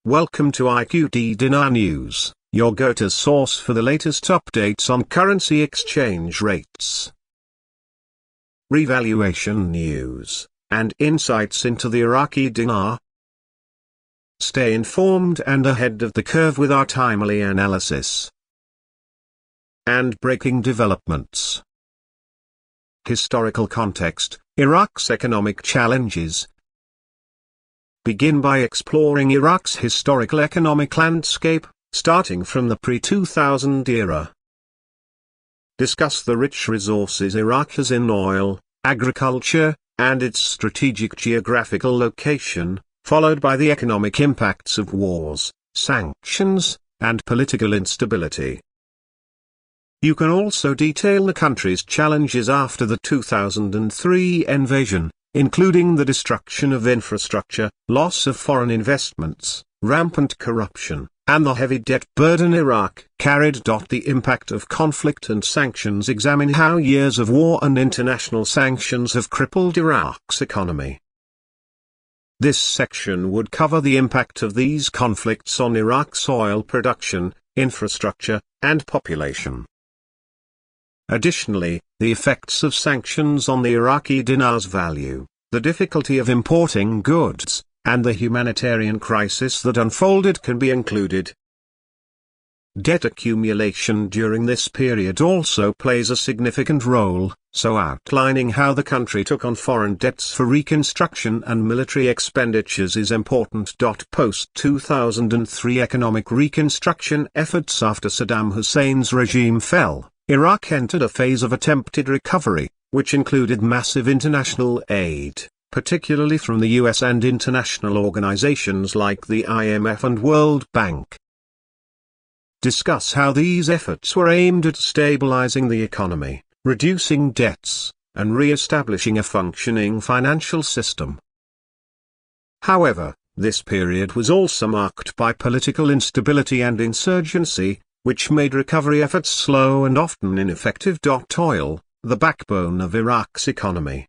Welcome to IQD Dinar News, your go-to source for the latest updates on currency exchange rates, revaluation news, and insights into the Iraqi dinar. Stay informed and ahead of the curve with our timely analysis and breaking developments. Historical context: Iraq's economic challenges. Begin by exploring Iraq's historical economic landscape, starting from the pre-2000 era. Discuss the rich resources Iraq has in oil, agriculture, and its strategic geographical location, followed by the economic impacts of wars, sanctions, and political instability. You can also detail the country's challenges after the 2003 invasion, including the destruction of infrastructure, loss of foreign investments, rampant corruption, and the heavy debt burden Iraq carried. The impact of conflict and sanctions. Examine how years of war and international sanctions have crippled Iraq's economy. This section would cover the impact of these conflicts on Iraq's oil production, infrastructure, and population. Additionally, the effects of sanctions on the Iraqi dinar's value, the difficulty of importing goods, and the humanitarian crisis that unfolded can be included. Debt accumulation during this period also plays a significant role, so outlining how the country took on foreign debts for reconstruction and military expenditures is important. Post-2003 economic reconstruction efforts. After Saddam Hussein's regime fell, Iraq entered a phase of attempted recovery, which included massive international aid, particularly from the US and international organizations like the IMF and World Bank. Discuss how these efforts were aimed at stabilizing the economy, reducing debts, and re-establishing a functioning financial system. However, this period was also marked by political instability and insurgency, which made recovery efforts slow and often ineffective. Oil, the backbone of Iraq's economy.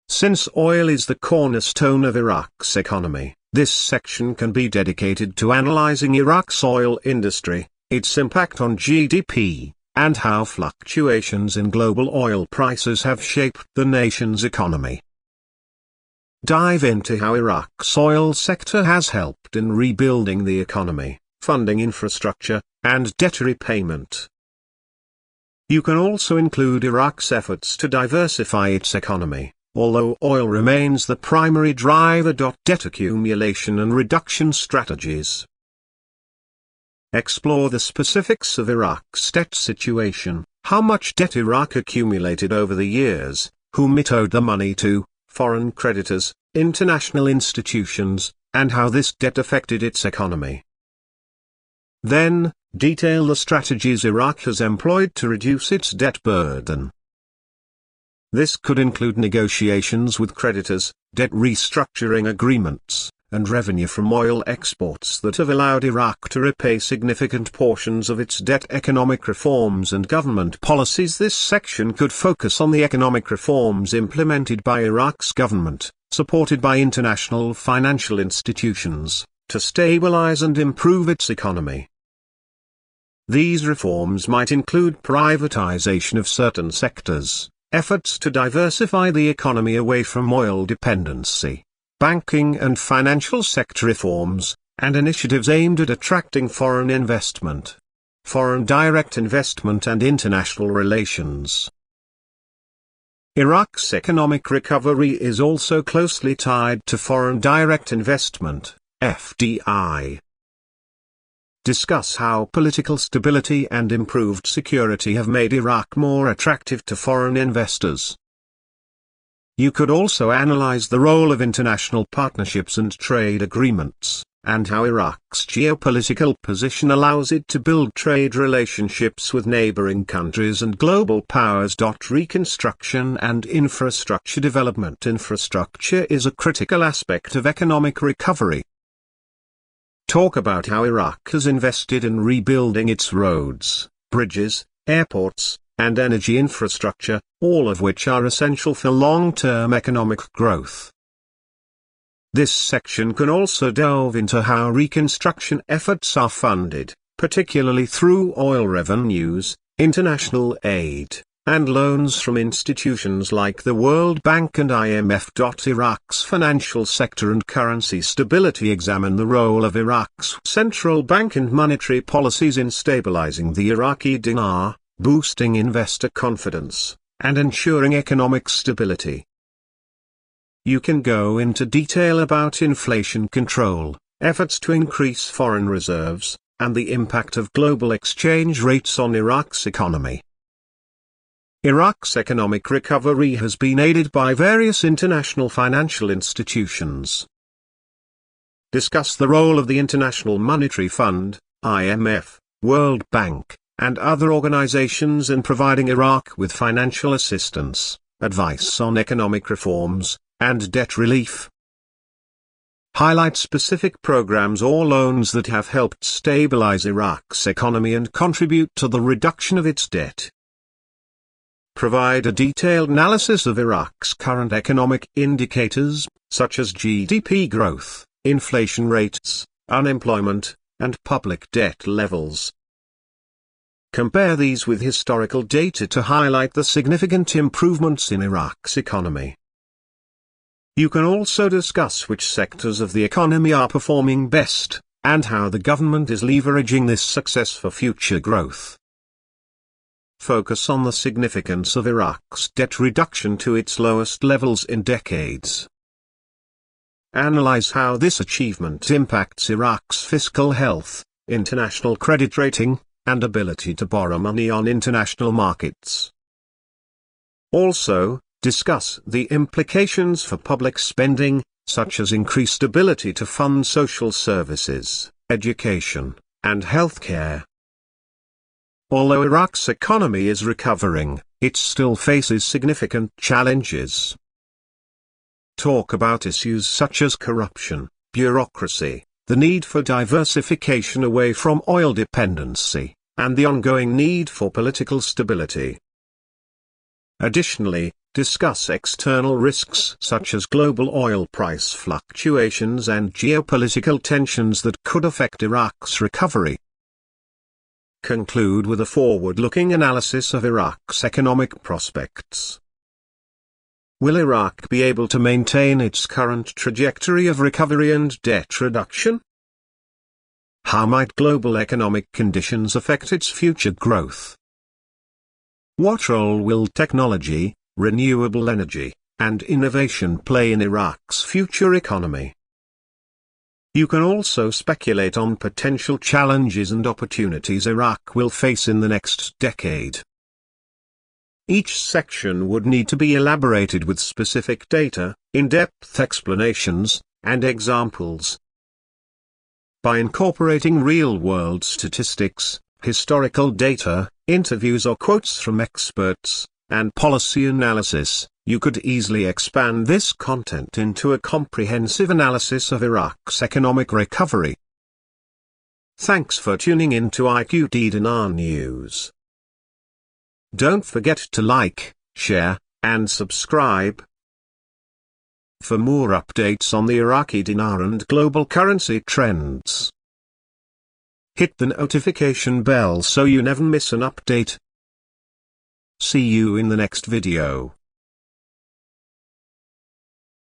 Since oil is the cornerstone of Iraq's economy, this section can be dedicated to analyzing Iraq's oil industry, its impact on GDP, and how fluctuations in global oil prices have shaped the nation's economy. Dive into how Iraq's oil sector has helped in rebuilding the economy, funding infrastructure, and debt repayment. You can also include Iraq's efforts to diversify its economy, although oil remains the primary driver. Debt accumulation and reduction strategies. Explore the specifics of Iraq's debt situation, how much debt Iraq accumulated over the years, whom it owed the money to, foreign creditors, international institutions, and how this debt affected its economy. Then, detail the strategies Iraq has employed to reduce its debt burden. This could include negotiations with creditors, debt restructuring agreements, and revenue from oil exports that have allowed Iraq to repay significant portions of its debt. Economic reforms and government policies. This section could focus on the economic reforms implemented by Iraq's government, supported by international financial institutions, to stabilize and improve its economy. These reforms might include privatization of certain sectors, efforts to diversify the economy away from oil dependency, banking and financial sector reforms, and initiatives aimed at attracting foreign investment, foreign direct investment, and international relations. Iraq's economic recovery is also closely tied to foreign direct investment, FDI. Discuss how political stability and improved security have made Iraq more attractive to foreign investors. You could also analyze the role of international partnerships and trade agreements, and how Iraq's geopolitical position allows it to build trade relationships with neighboring countries and global powers. Reconstruction and infrastructure development. Infrastructure is a critical aspect of economic recovery. Talk about how Iraq has invested in rebuilding its roads, bridges, airports, and energy infrastructure, all of which are essential for long-term economic growth. This section can also delve into how reconstruction efforts are funded, particularly through oil revenues, international aid, and loans from institutions like the World Bank and IMF. Iraq's financial sector and currency stability examine the role of Iraq's central bank and monetary policies in stabilizing the Iraqi dinar, boosting investor confidence, and ensuring economic stability. You can go into detail about inflation control, efforts to increase foreign reserves, and the impact of global exchange rates on Iraq's economy. Iraq's economic recovery has been aided by various international financial institutions. Discuss the role of the International Monetary Fund, IMF, World Bank, and other organizations in providing Iraq with financial assistance, advice on economic reforms, and debt relief. Highlight specific programs or loans that have helped stabilize Iraq's economy and contribute to the reduction of its debt. Provide a detailed analysis of Iraq's current economic indicators, such as GDP growth, inflation rates, unemployment, and public debt levels. Compare these with historical data to highlight the significant improvements in Iraq's economy. You can also discuss which sectors of the economy are performing best, and how the government is leveraging this success for future growth. Focus on the significance of Iraq's debt reduction to its lowest levels in decades. Analyze how this achievement impacts Iraq's fiscal health, international credit rating, and ability to borrow money on international markets. Also, discuss the implications for public spending, such as increased ability to fund social services, education, and healthcare. Although Iraq's economy is recovering, it still faces significant challenges. Talk about issues such as corruption, bureaucracy, the need for diversification away from oil dependency, and the ongoing need for political stability. Additionally, discuss external risks such as global oil price fluctuations and geopolitical tensions that could affect Iraq's recovery. Conclude with a forward-looking analysis of Iraq's economic prospects. Will Iraq be able to maintain its current trajectory of recovery and debt reduction? How might global economic conditions affect its future growth? What role will technology, renewable energy, and innovation play in Iraq's future economy? You can also speculate on potential challenges and opportunities Iraq will face in the next decade. Each section would need to be elaborated with specific data, in-depth explanations, and examples. By incorporating real-world statistics, historical data, interviews or quotes from experts, and policy analysis, you could easily expand this content into a comprehensive analysis of Iraq's economic recovery. Thanks for tuning in to IQD Dinar News. Don't forget to like, share, and subscribe. For more updates on the Iraqi dinar and global currency trends, hit the notification bell so you never miss an update. See you in the next video.